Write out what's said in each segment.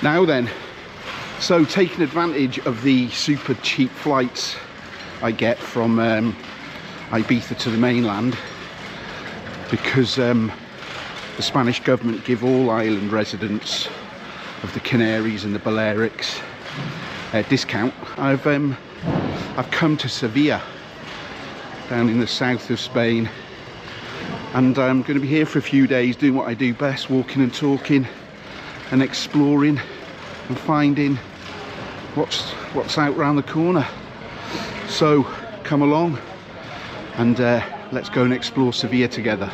Now then, so taking advantage of the super cheap flights I get from Ibiza to the mainland, because the Spanish government give all island residents of the Canaries and the Balearics a discount. I've come to Sevilla, down in the south of Spain, and I'm going to be here for a few days doing what I do best, walking and talking and exploring and finding what's out round the corner. So come along and let's go and explore Sevilla together.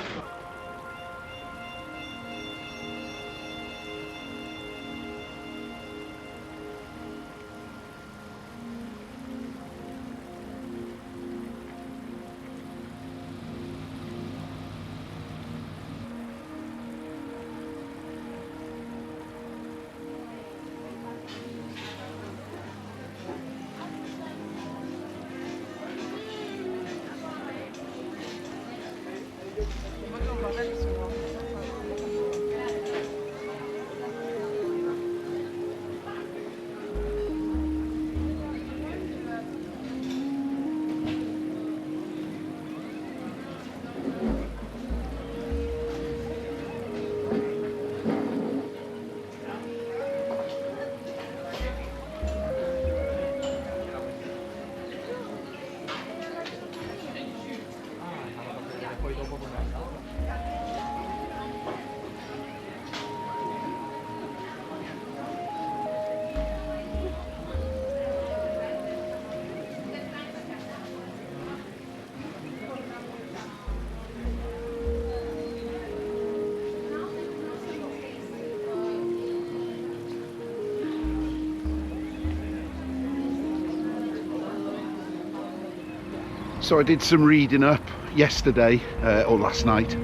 So I did some reading up yesterday or last night,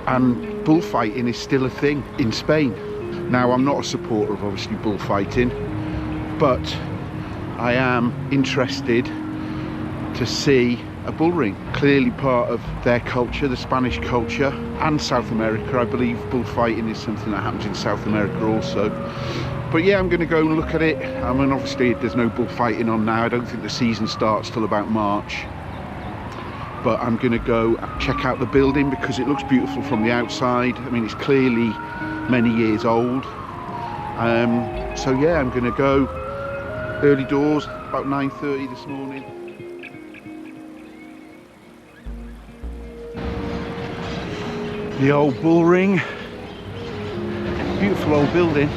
and bullfighting is still a thing in Spain. Now, I'm not a supporter of obviously bullfighting, but I am interested to see a bull ring. Clearly part of their culture, the Spanish culture, and South America. I believe bullfighting is something that happens in South America also. But yeah, I'm going to go and look at it. I mean, obviously there's no bullfighting on now. I don't think the season starts till about March. But I'm going to go check out the building because it looks beautiful from the outside. I mean, it's clearly many years old. So yeah, I'm going to go early doors, about 9:30 this morning. The old bull ring, beautiful old building.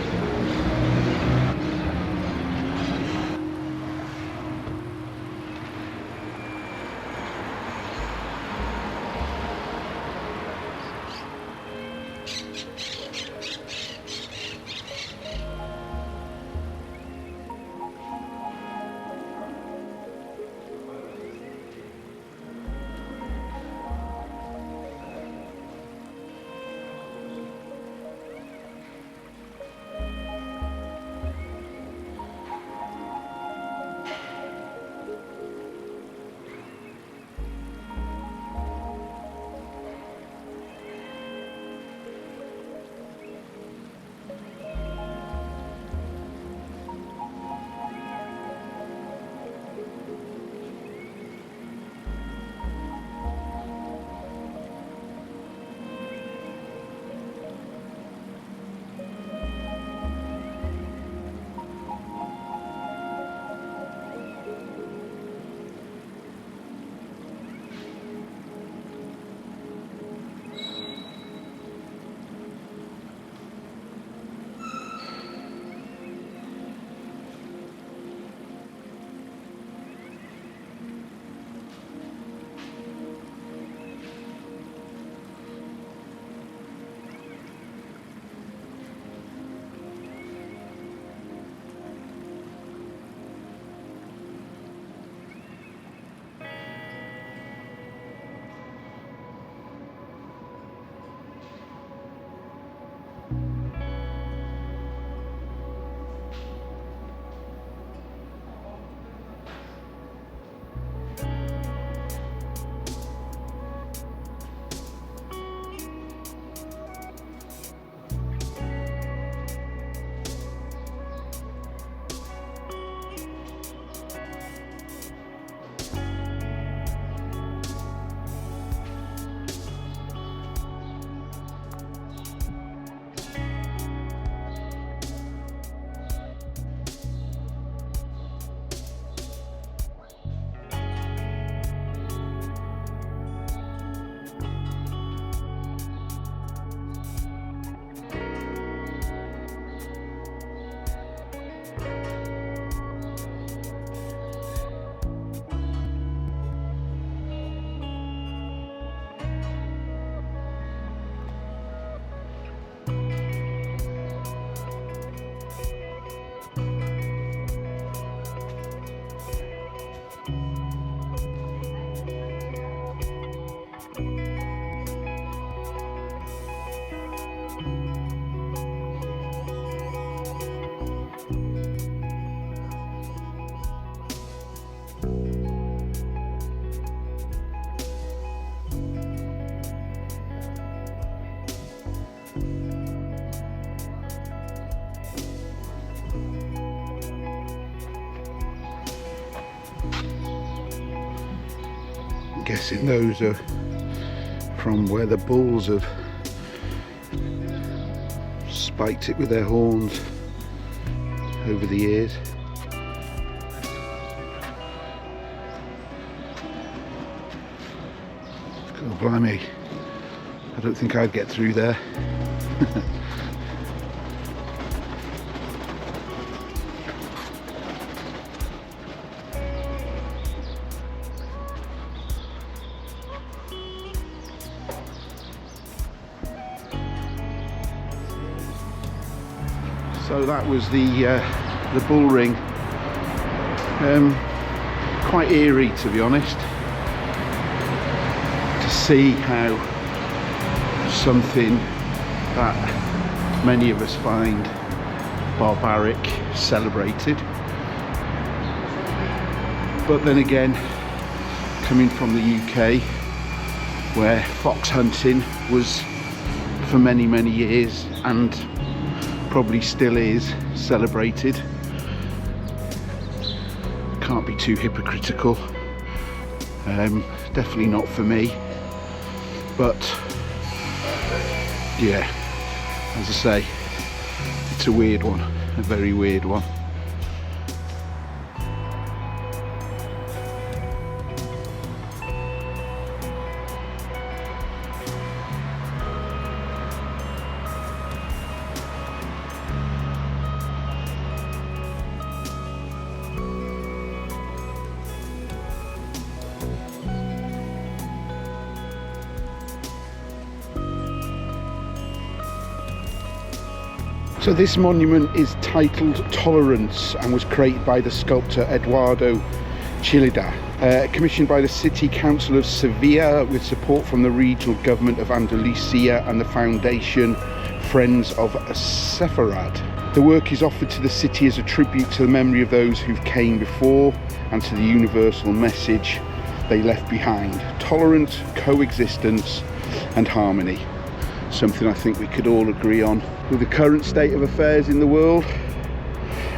I'm guessing those are from where the bulls have spiked it with their horns over the years. God blimey, I don't think I'd get through there. So that was the bull ring. Quite eerie, to be honest, to see how something that many of us find barbaric celebrated. But then again, coming from the UK, where fox hunting was for many years and probably still is celebrated, can't be too hypocritical. Definitely not for me, but yeah, as I say, it's a weird one, a very weird one. So this monument is titled Tolerance and was created by the sculptor Eduardo Chillida, commissioned by the City Council of Sevilla with support from the regional government of Andalucia and the foundation Friends of Sepharad. The work is offered to the city as a tribute to the memory of those who came before and to the universal message they left behind: tolerance, coexistence and harmony. Something I think we could all agree on. With the current state of affairs in the world,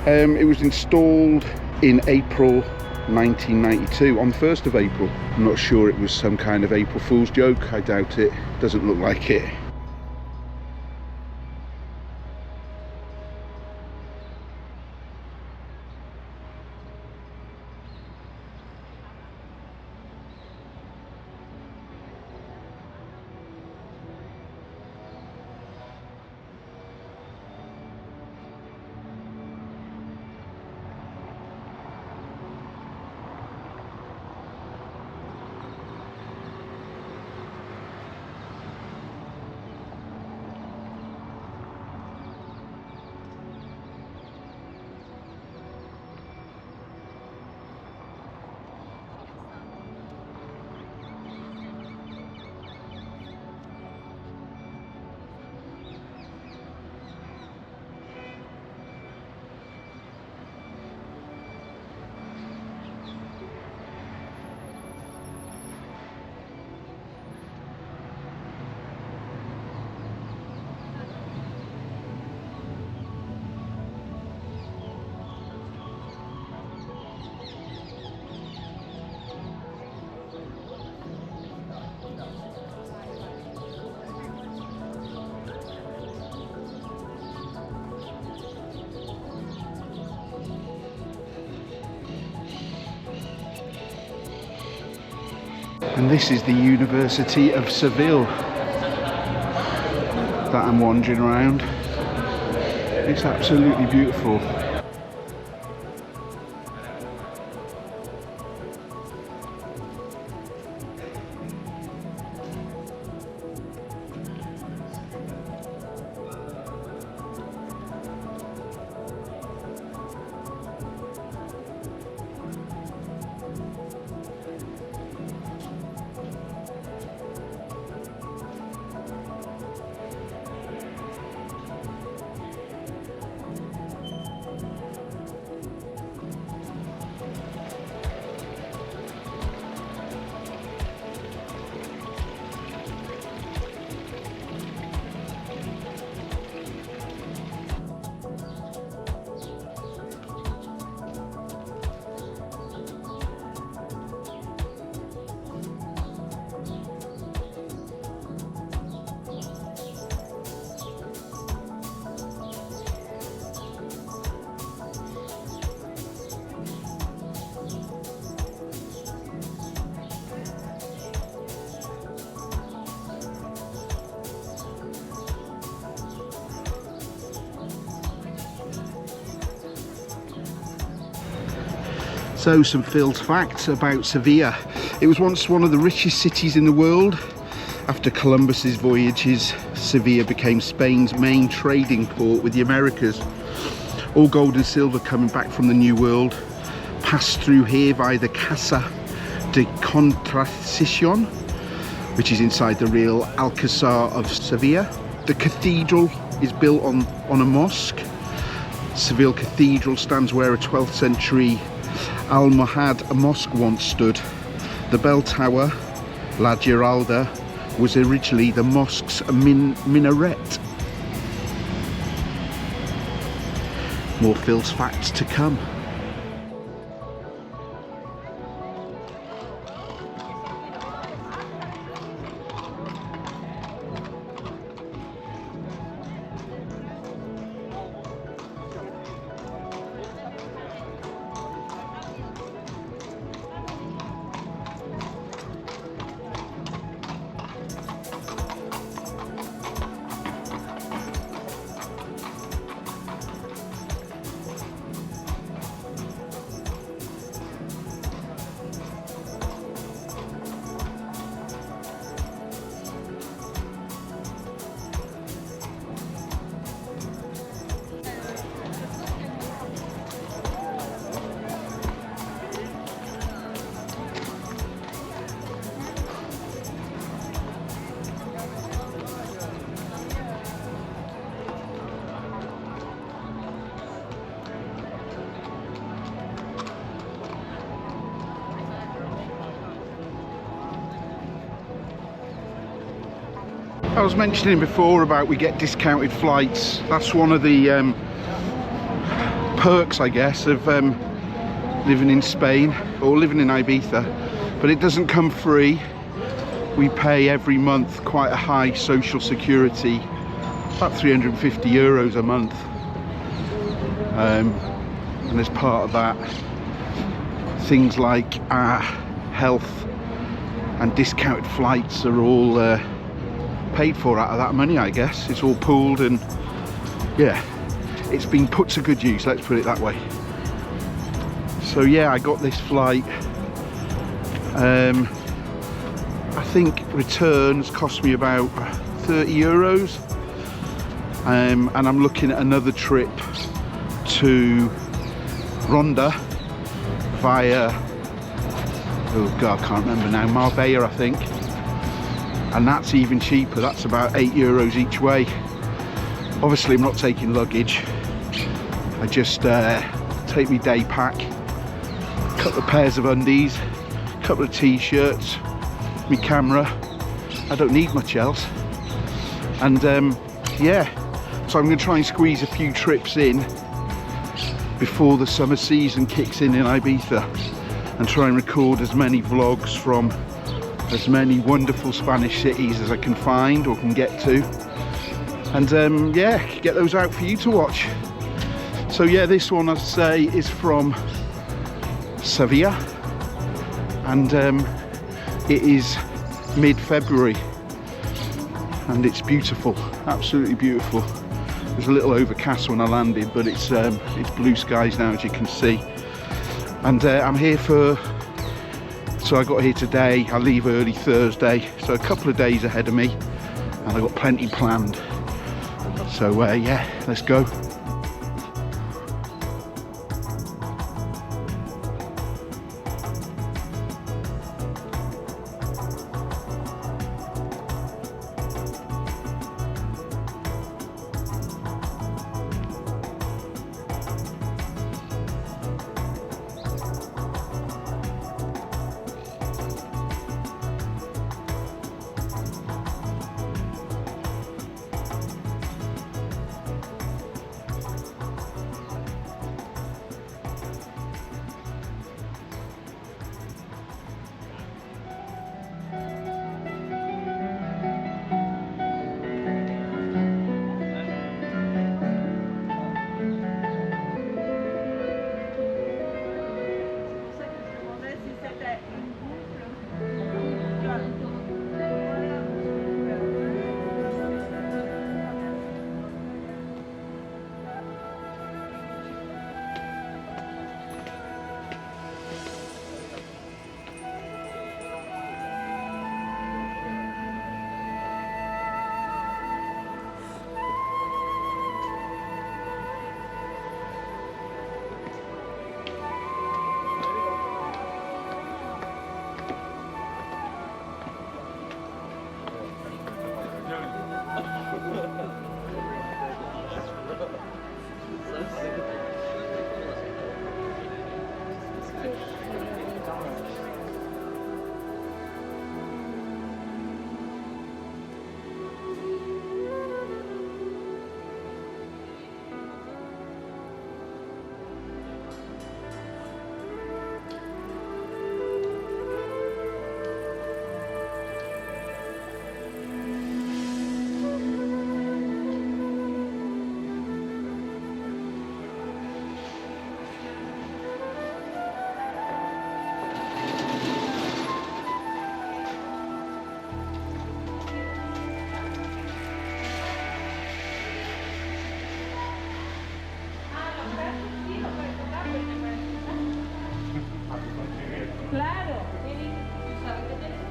it was installed in April 1992, on the 1st of April. I'm not sure it was some kind of April Fool's joke, I doubt it. Doesn't look like it. And this is the University of Seville that I'm wandering around. It's absolutely beautiful. So some Phil's facts about Sevilla. It was once one of the richest cities in the world. After Columbus's voyages, Sevilla became Spain's main trading port with the Americas. All gold and silver coming back from the New World passed through here via the Casa de Contratación, which is inside the Real Alcázar of Sevilla. The cathedral is built on a mosque. Seville Cathedral stands where a 12th century Almohad mosque once stood. The bell tower, La Giralda, was originally the mosque's minaret. More Phil's facts to come. I was mentioning before about we get discounted flights. That's one of the perks, I guess, of living in Spain or living in Ibiza, but it doesn't come free. We pay every month quite a high social security, about 350 euros a month, and as part of that, things like health and discounted flights are all paid for out of that money, I guess. It's all pooled, and yeah, it's been put to good use, let's put it that way. So yeah, I got this flight. I think returns cost me about 30 euros, and I'm looking at another trip to Ronda via, oh god, I can't remember now, Marbella I think, and that's even cheaper. That's about 8 euros each way. Obviously I'm not taking luggage, I just take my day pack, a couple of pairs of undies, a couple of t-shirts, my camera. I don't need much else, and yeah, so I'm going to try and squeeze a few trips in before the summer season kicks in Ibiza, and try and record as many vlogs from as many wonderful Spanish cities as I can find or can get to, and yeah, get those out for you to watch. So yeah, this one, I'd say, is from Sevilla, and it is mid-February, and it's beautiful, absolutely beautiful. It was a little overcast when I landed, but it's blue skies now, as you can see. And I'm here for, so I got here today, I leave early Thursday, so a couple of days ahead of me, and I've got plenty planned. So yeah, let's go. Claro, ¿tú sabes qué tenemos?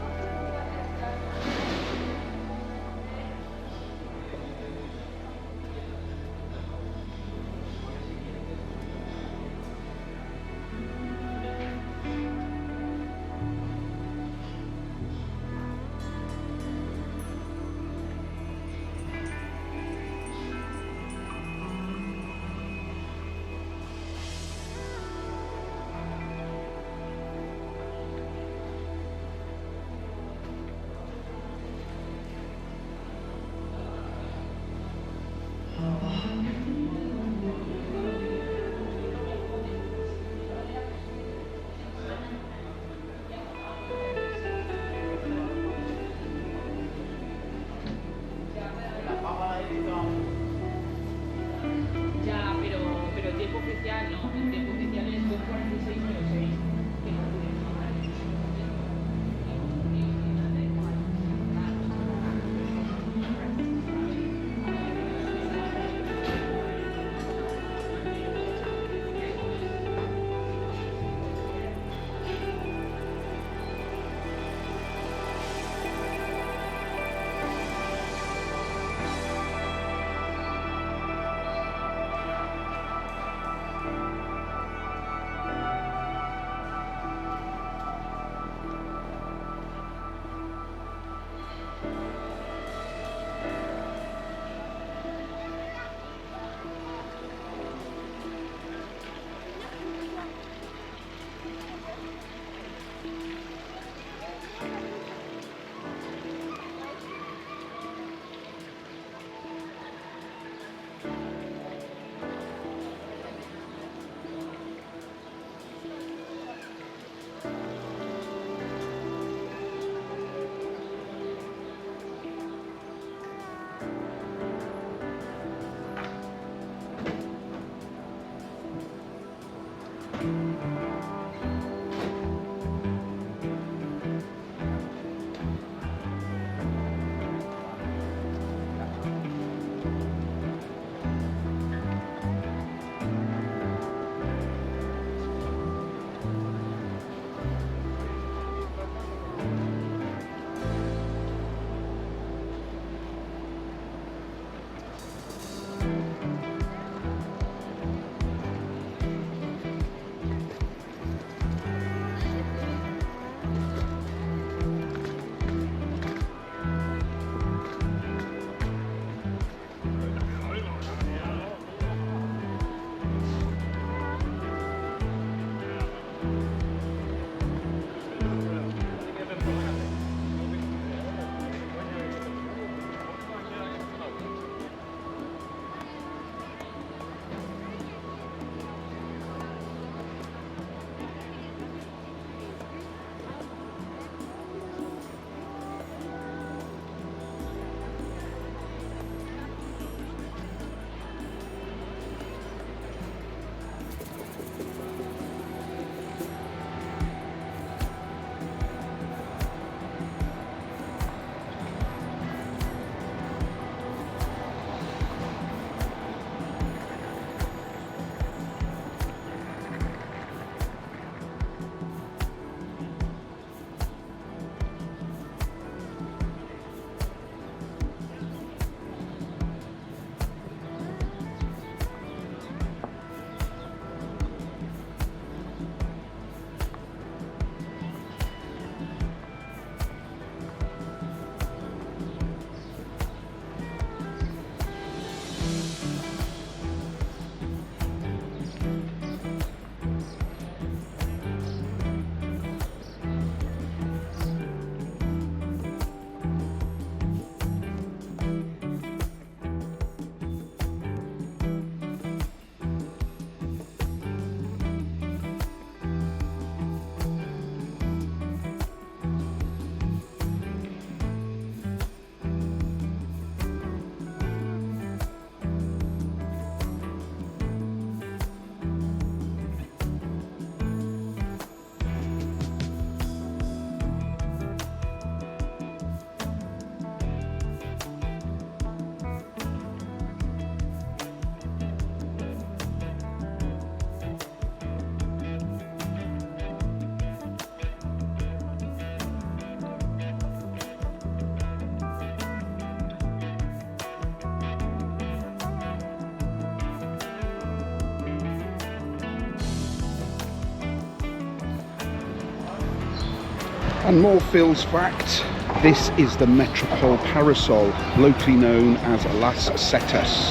And more Phil's facts. This is the Metropol parasol, locally known as Las Setas,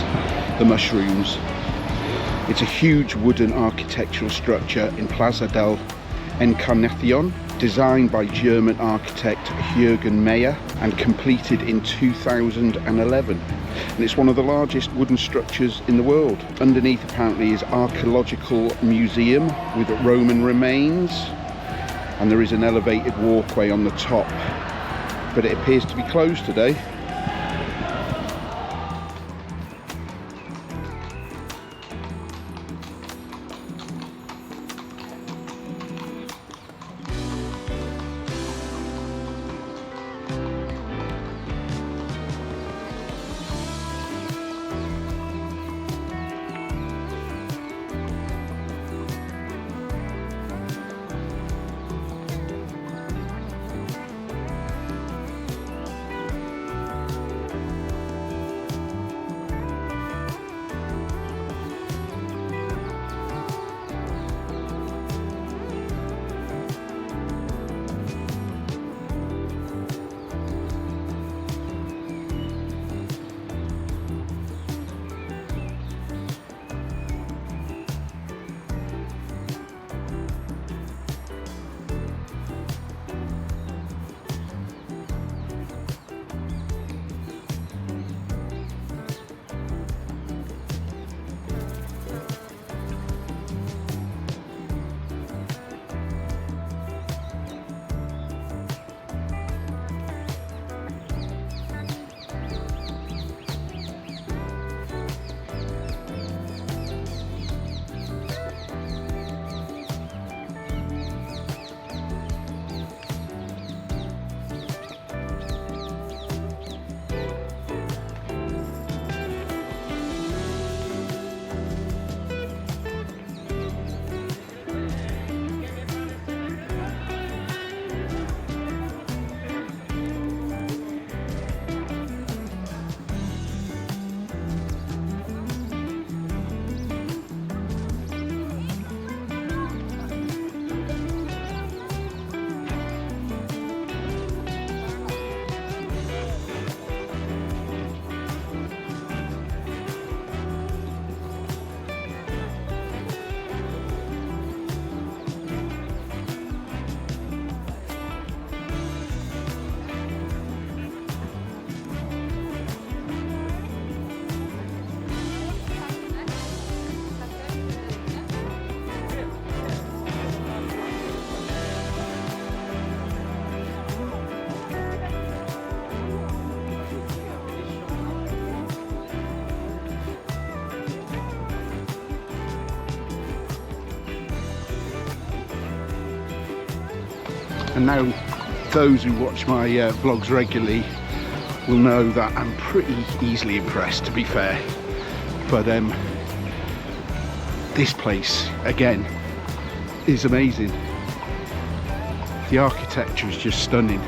the mushrooms. It's a huge wooden architectural structure in Plaza de España, designed by German architect Jürgen Meyer and completed in 2011. And it's one of the largest wooden structures in the world. Underneath apparently is archaeological museum with Roman remains, and there is an elevated walkway on the top, but it appears to be closed today. And now those who watch my vlogs regularly will know that I'm pretty easily impressed, to be fair. But this place, again, is amazing. The architecture is just stunning.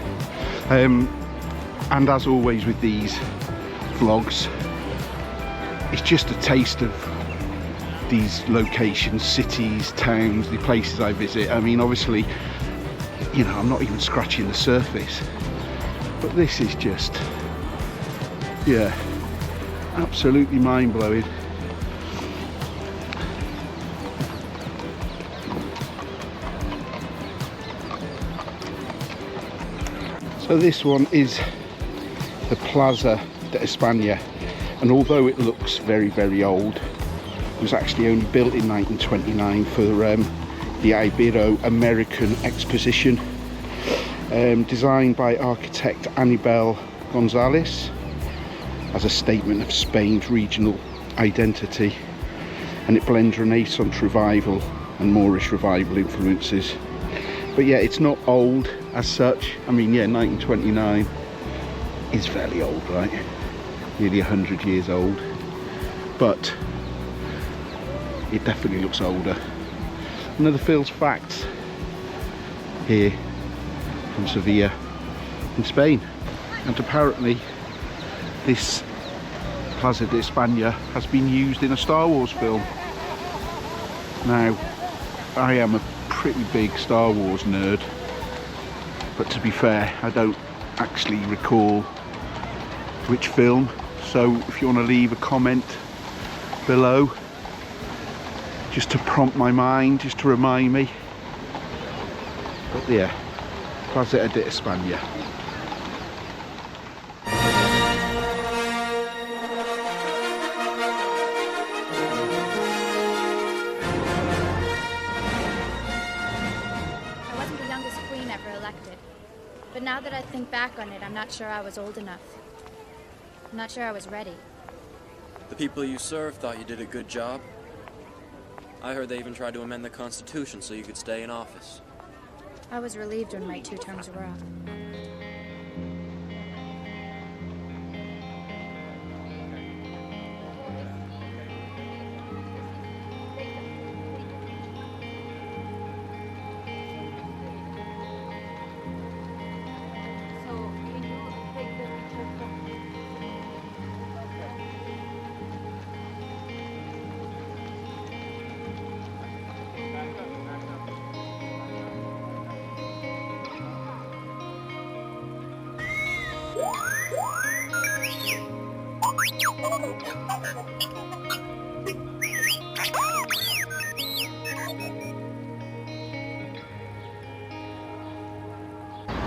And as always with these vlogs, it's just a taste of these locations, cities, towns, the places I visit. I mean, obviously, you know, I'm not even scratching the surface, but this is just, yeah, absolutely mind-blowing. So this one is the Plaza de España, and although it looks very, very old, it was actually only built in 1929 for the Ibero-American Exposition, designed by architect Aníbal González as a statement of Spain's regional identity, and it blends Renaissance revival and Moorish revival influences. But yeah, it's not old as such. I mean, yeah, 1929 is fairly old, right? Nearly 100 years old, but it definitely looks older. Another Phil's facts here from Sevilla in Spain. And apparently this Plaza de España has been used in a Star Wars film. Now, I am a pretty big Star Wars nerd, but to be fair, I don't actually recall which film, so if you want to leave a comment below just to prompt my mind, just to remind me. But yeah, Plaza de España. I wasn't the youngest queen ever elected, but now that I think back on it, I'm not sure I was old enough. I'm not sure I was ready. The people you served thought you did a good job. I heard they even tried to amend the Constitution so you could stay in office. I was relieved when my 2 terms were up.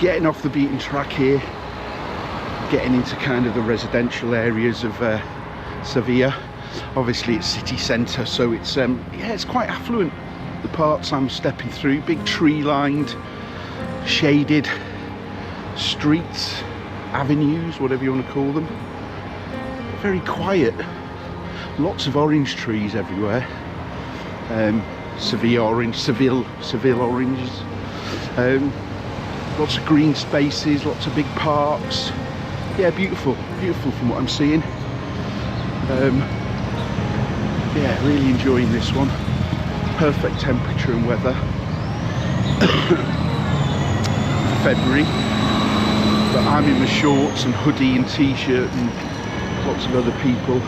Getting off the beaten track here, getting into kind of the residential areas of Sevilla. Obviously it's city centre, so it's yeah, it's quite affluent. The parts I'm stepping through, big tree-lined, shaded streets, avenues, whatever you want to call them. Very quiet. Lots of orange trees everywhere. Seville oranges. Lots of green spaces, lots of big parks. Yeah, beautiful from what I'm seeing. Yeah, really enjoying this one. Perfect temperature and weather. February, but I'm in my shorts and hoodie and t-shirt, and lots of other people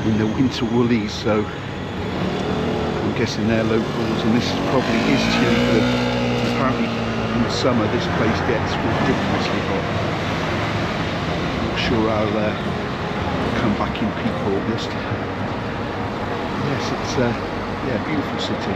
in the winter woolies, so I'm guessing they're locals, and this probably is chilly for them. Apparently in the summer this place gets ridiculously hot. Not sure I'll come back in peak August. Yes, it's yeah, beautiful city.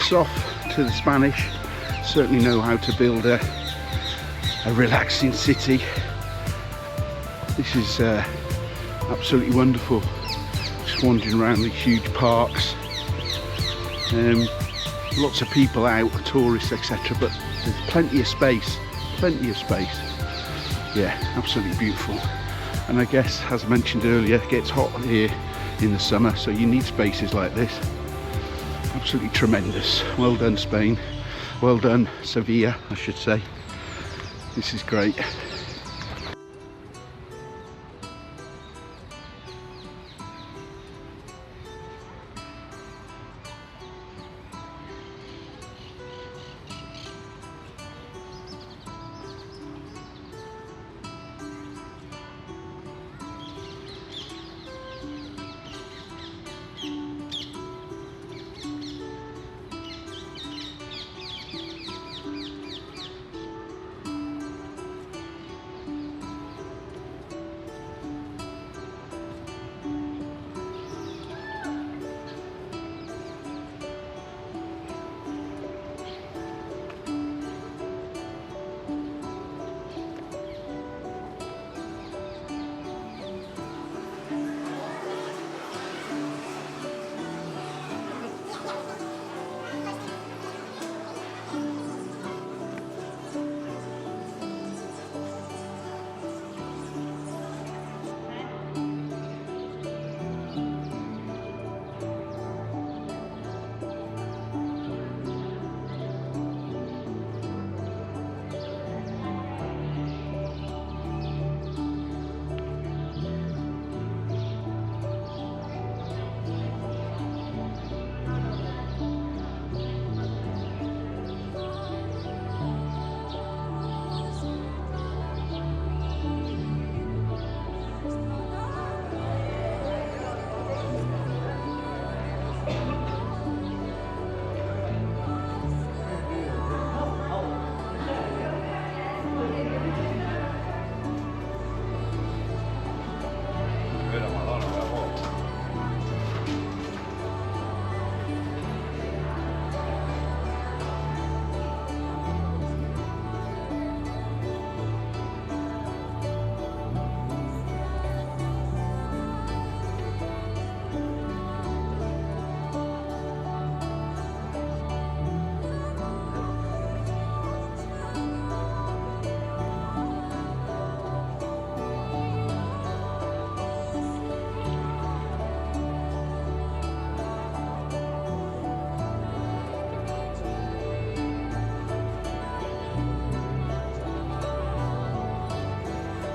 hats off to the Spanish. Certainly know how to build a relaxing city. This is absolutely wonderful. Just wandering around these huge parks. Lots of people out, tourists, etc. But there's plenty of space. Plenty of space. Yeah, absolutely beautiful. And I guess, as I mentioned earlier, it gets hot here in the summer, so you need spaces like this. Absolutely tremendous. Well done, Spain. Well done, Sevilla, I should say. This is great.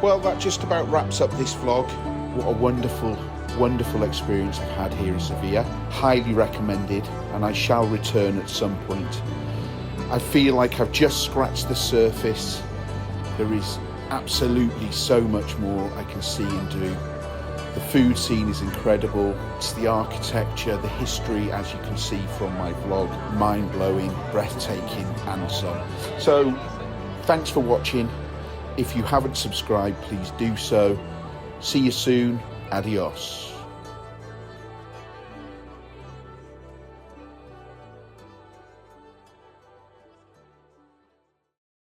Well, that just about wraps up this vlog. What a wonderful experience I've had here in Sevilla. Highly recommended, and I shall return at some point. I feel like I've just scratched the surface. There is absolutely so much more I can see and do. The food scene is incredible. It's the architecture, the history, as you can see from my vlog, mind-blowing, breathtaking, and so on. So, thanks for watching. If you haven't subscribed, please do so. See you soon. Adios.